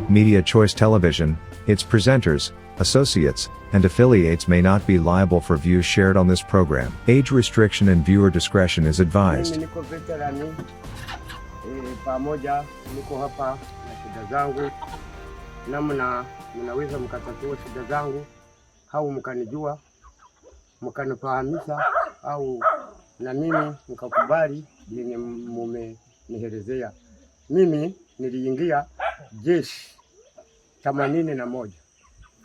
Media Choice Television, its presenters, associates, and affiliates may not be liable for views shared on this program. Age restriction and viewer discretion is advised. Niko veterani pamoja niko hapa na shida zangu, namna mnaweza mkatatua shida zangu au mkanijua mkanifahamisha au na mimi mkakubali yenye mumenielezea. Mimi niliingia jeshi 81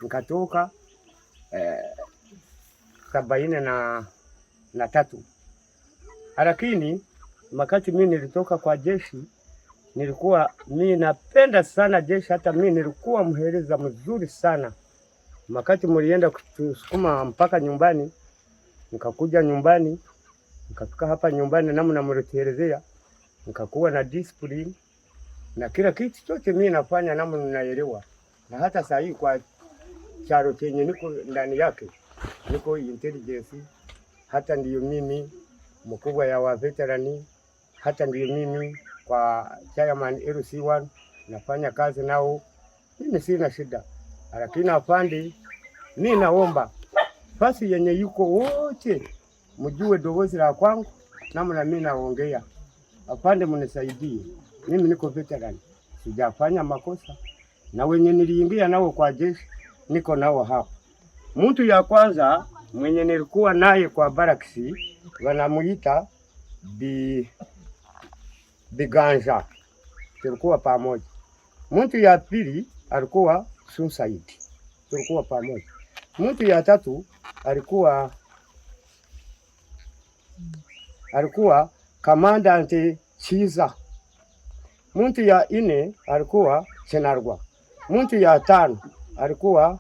nikatoka 73, lakini wakati mimi nilitoka kwa jeshi nilikuwa mimi napenda sana jeshi, hata mimi nilikuwa mheleza mzuri sana. Wakati mlienda kutusukuma mpaka nyumbani, nikakuja nyumbani, nikafika hapa nyumbani namna mlituelezea, nikakuwa na discipline na kila kitu chote mimi nafanya namna ninaelewa. Na hata saa hii kwa charo chenye niko ndani yake niko intelligence, hata ndiyo mimi mkubwa ya wa veterani, hata ndiyo mimi kwa chairman LC1 nafanya kazi nao. Mimi sina shida, lakini afande mimi naomba fasi yenye yuko wote mjue dogozi la kwangu namna mimi naongea. Afande mnisaidie, mimi niko veterani, sijafanya makosa, na wenye niliingia nao kwa jeshi niko nao hapa. Mtu ya kwanza mwenye nilikuwa naye kwa baraksi wanamuita Biganja, tulikuwa pamoja. Mtu ya pili alikuwa suicide, tulikuwa pamoja. Mtu ya tatu alikuwa commandant Chiza. Mtu ya ine alikuwa Chenarwa. Mtu ya tano alikuwa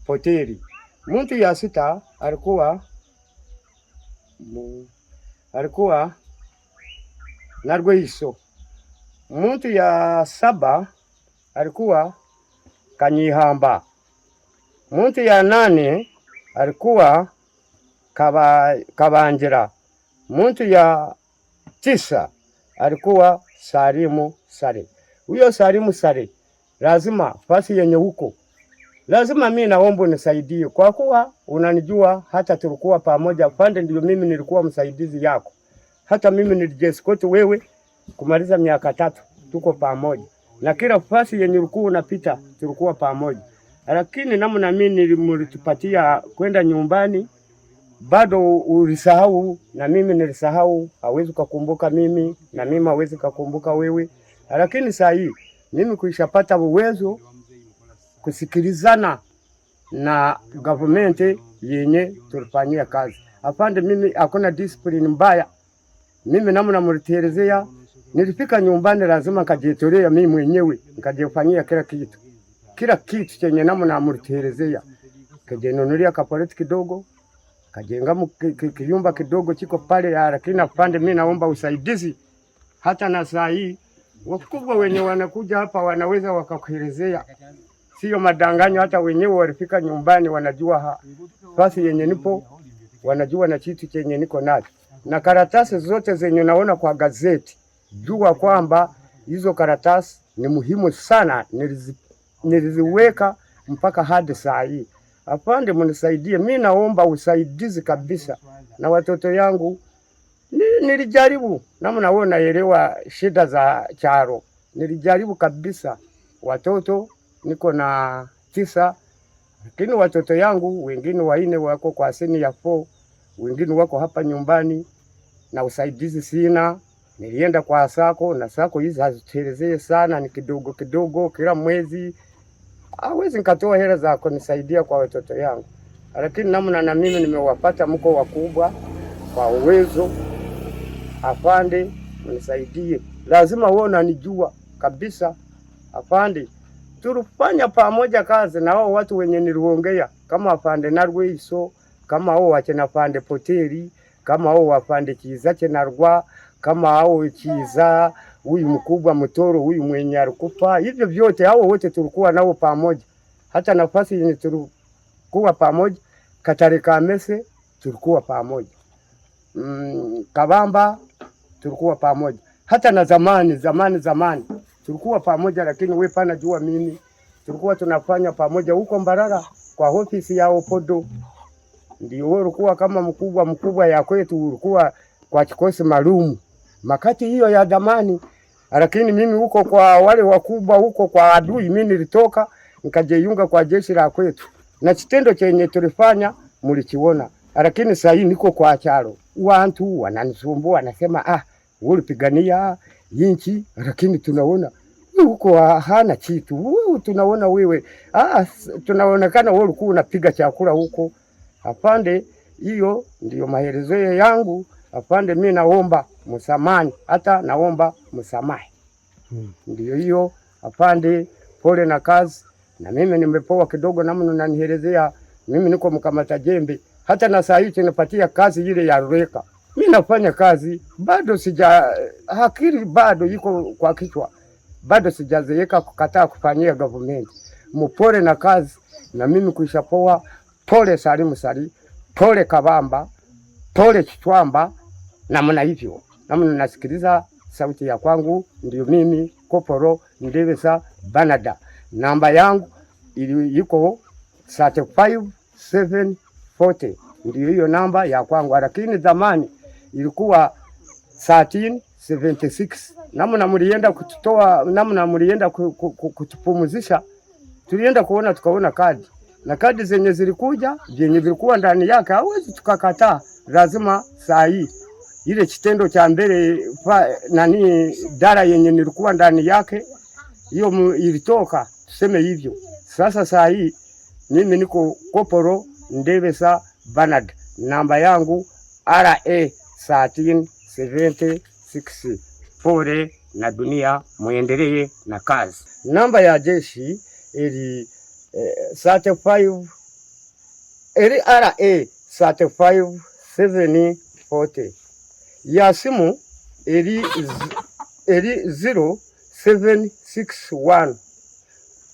Poteri. Mtu ya sita alikuwa M.I.S.O. Mtu ya saba alikuwa Kanyihamba. Mtu ya nane alikuwa Kabanjira. Mtu ya 9 alikuwa Salimu Saleh. Huyo Salimu Saleh lazima fasi yenye huko lazima mimi naomba unisaidie, kwa kuwa unanijua, hata tulikuwa pamoja pande, ndio mimi nilikuwa msaidizi yako. Hata mimi nilijescort wewe kumaliza miaka 3 tuko pamoja, na kila fasi yenye ulikuwa unapita tulikuwa pamoja. Lakini namna mimi nilimtupatia kwenda nyumbani bado ulisahau, na mimi nilisahau. Hawezi kukumbuka mimi na mimi hawezi kukumbuka wewe. Lakini saa hii mimi kuishapata uwezo kusikilizana na government yenye tulifanyia kazi. Afande mimi hakuna discipline mbaya. Mimi namna mlitelezea, nilifika nyumbani lazima kajitolea mimi mwenyewe nikajifanyia kila kitu chenye namna mlitelezea. Kajinunulia kaporeti kidogo, kajenga kiyumba kidogo chiko pale. Lakini afande mimi naomba usaidizi. Hata na saa hii wakubwa wenye wanakuja hapa wanaweza wakakuelezea, sio madanganyo. Hata wenyewe walifika nyumbani wanajua fasi yenye nipo, wanajua na kitu chenye niko nacho, na karatasi zote zenye naona kwa gazeti, jua kwamba hizo karatasi ni muhimu sana. Niliziweka mpaka hadi saa hii. Afande mnisaidie, mimi naomba usaidizi kabisa. Na watoto yangu nilijaribu, namna wewe unaelewa shida za charo, nilijaribu kabisa. Watoto niko na 9, lakini watoto yangu wengine 4 wako kwa seni ya 4, wengine wako hapa nyumbani, na usaidizi sina. Nilienda kwa Ssaako, na Ssaako hizi hazitelezee sana, ni kidogo kidogo kila mwezi. Hawezi nikatoa hela za kunisaidia kwa watoto yangu. Lakini namna na mimi nimewapata mko wakubwa kwa uwezo. Afande mnisaidie, lazima wewe unanijua kabisa. Afande tulifanya pamoja kazi na wao watu wenye niliongea, kama afande M.I.S.O, kama hao wachena afande Poteri, kama hao afande Chiza Chenarwa, kama hao Chiza huyu mkubwa Mtoro, huyu mwenye alikufa. Hivyo vyote hao wote tulikuwa nao pamoja. Hata nafasi yenye tulikuwa pamoja Katare Kamese tulikuwa pamoja, Kabamba tulikuwa pamoja. hata na zamani tulikuwa pamoja, lakini wewe pana jua mimi tulikuwa tunafanya pamoja huko Mbarara kwa ofisi ya Opodo. Ndio wewe ulikuwa kama mkubwa ya kwetu, ulikuwa kwa kikosi maalum makati hiyo ya zamani. Lakini mimi huko kwa wale wakubwa huko kwa adui, mimi nilitoka nikajiunga kwa jeshi la kwetu, na kitendo chenye tulifanya mlikiona. Lakini sasa hii niko kwa charo, watu wananisumbua, wanasema ulipigania inchi, lakini tunaona huko hana kitu. Tunaona wewe tunaonekana wewe ulikuwa unapiga chakula huko. Afande, hiyo ndio maelezo yangu. Afande, mimi naomba msamahani, hata naomba msamaha. Ndio hiyo afande, pole na kazi. Na mimi nimepoa kidogo namna unanielezea. Mimi niko mkamata jembe, hata na saa hii tunapatia kazi ile ya reka. Mimi nafanya kazi, bado akili bado iko kwa kichwa. Bado sijazeeka kukataa kufanyia government. Mpole na kazi, na mimi kuishapoa. Pole Salim, pole Kabamba, pole Kitwamba, namna hivyo. Namna nasikiliza sauti ya kwangu, ndio mimi Koporo Ndebesa Banada. Namba yangu iko 35740. Ndio hiyo namba ya kwangu, lakini zamani ilikuwa 1376. Namna mlienda kututoa, namna mlienda kutupumzisha, tulienda kuona, tukaona kadi. Na kadi zenye zilikuja, zenye vilikuwa ndani yake, hawezi tukakataa. Lazima saa hii ile kitendo cha mbele dara yenye nilikuwa ndani yake, hiyo ilitoka, tuseme hivyo. Sasa saa hii mimi niko Koporo Ndebesa Banad. Namba yangu RA 1376. Pole na dunia, muendelee na kazi. Namba ya jeshi ili 35 RA 35740. Ya simu ili 0761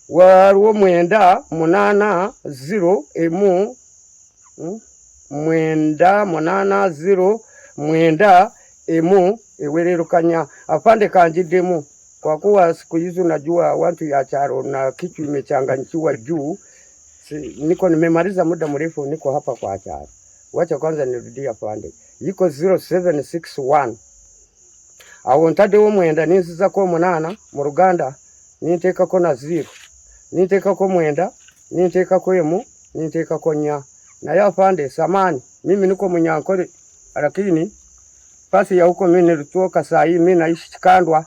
waliwo 980 ewererukanya. Afande kanjidemu, kwa kuwa siku hizi unajua watu ya charo na kitu imechanganyikiwa juu. Niko nimemaliza muda mrefu, niko hapa kwa charo. Wacha kwanza nirudia afande. Iko 0761 awontade wo mwenda ninziza ko 8 mu Ruganda, ninteka ko na 0, ninteka ko mwenda, ninteka ko emu, ninteka ko nya. Na ya afande samani, mimi niko Munyankole, lakini pasi ya huko mimi nilitoka. Saa hii mimi naishi Chikandwa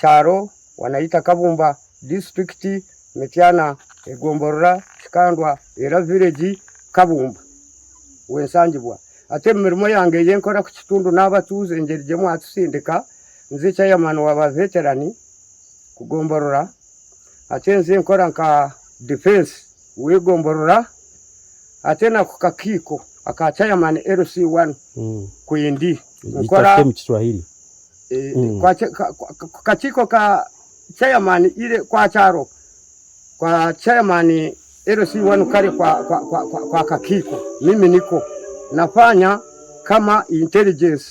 charo, wanaita Kabumba district, Metiana Egomborora Chikandwa era village Kabumba wensangibwa. Ate mirimo yange yenkora ku kitundu n'abatuze Engeri jemu atusindika nze chairman wa veterani kugomborora. Ate nze nkora nka defense wegomborora. Ate na kukakiko aka chairman LC1 kuindi nkora mu Kiswahili kwa kachiko ka chairman ile kwa charo kwa chairman LC1 kare kwa kakiko. Mimi niko nafanya kama intelligence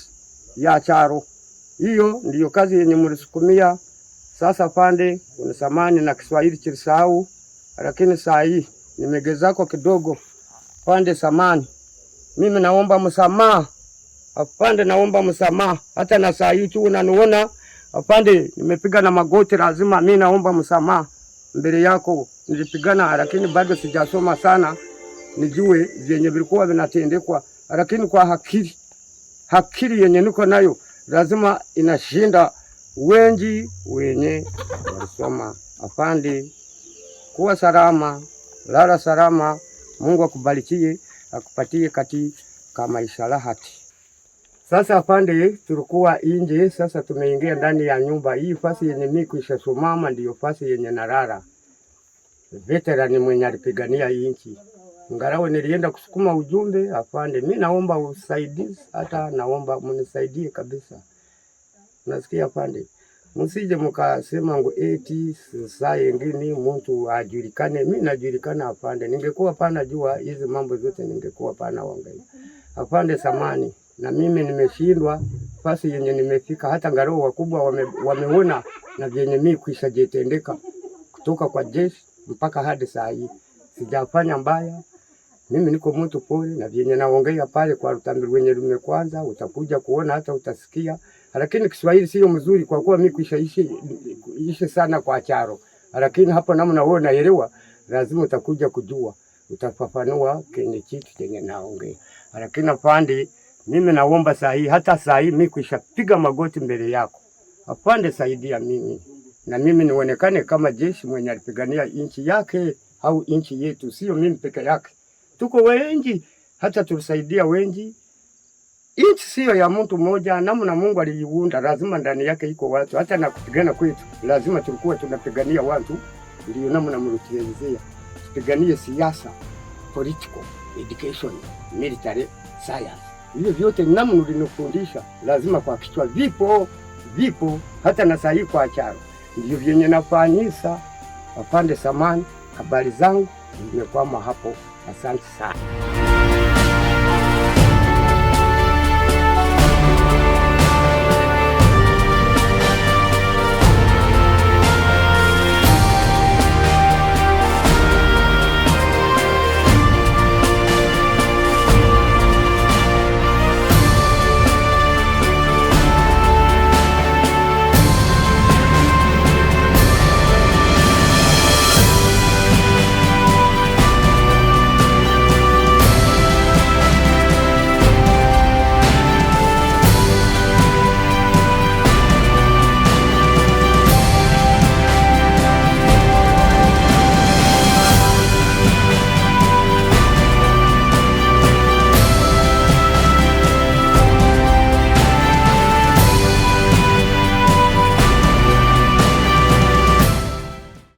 ya charo. Hiyo ndiyo kazi yenye mlisukumia. Sasa pande unisamani na Kiswahili chilisahau, lakini saa hii nimegezako kidogo. Pande samani, mimi naomba msamaha. Afande naomba msamaha. Hata na saa hii tu unaniona afande nimepiga na magoti, lazima mimi naomba msamaha mbele yako. Nilipigana, lakini bado sijasoma sana nijue vyenye vilikuwa vinatendekwa, lakini kwa hakili yenye niko nayo lazima inashinda wengi wenye walisoma. Afande, kuwa salama, lala salama. Mungu akubarikie, akupatie katika maisha rahati. Sasa afande, tulikuwa nje, sasa tumeingia ndani ya nyumba. Hii fasi yenye mimi kuishasomama ndiyo fasi yenye narara. Veterani mwenye alipigania nchi. Ngarawe nilienda kusukuma ujumbe. Afande, mimi naomba usaidizi, hata naomba mnisaidie kabisa. Nasikia afande, msije mkasema ngo eti saa nyingine mtu ajulikane. Mimi najulikana afande. Ningekuwa pana jua hizi mambo zote, ningekuwa pana wangai. Afande samani, na mimi nimeshindwa pasi yenye nimefika, hata ngaro wakubwa wameona na vyenye mimi kuisha jetendeka kutoka kwa jeshi mpaka hadi saa hii. Sijafanya mbaya. Mimi niko mtu pole, na vyenye naongea pale kwa Rutambi wenye lume kwanza utakuja kuona, hata utasikia. Lakini Kiswahili sio mzuri kwa kuwa mimi kuisha ishi sana kwa charo. Lakini hapo namna wewe unaelewa, lazima utakuja kujua, utafafanua kwenye kitu chenye naongea. Lakini afande, mimi naomba saa hii, hata saa hii mimi kuisha piga magoti mbele yako. Afande, saidia mimi, na mimi nionekane kama jeshi mwenye alipigania nchi yake au nchi yetu, sio mimi peke yake. Tuko wengi, hata tulisaidia wengi. Nchi sio ya mtu mmoja, namna Mungu aliiunda, lazima ndani yake iko watu. Hata na kupigana kwetu lazima tulikuwa tunapigania watu, ndio namna mlitielezea. Tupiganie siasa, political, education, military, science. Hiyo vyote namna ulinifundisha, lazima kwa kichwa vipo hata na sahi kwa charo. Ndio vyenye nafanyisa. Afande samani, habari zangu zimekwama hapo. Asante sana.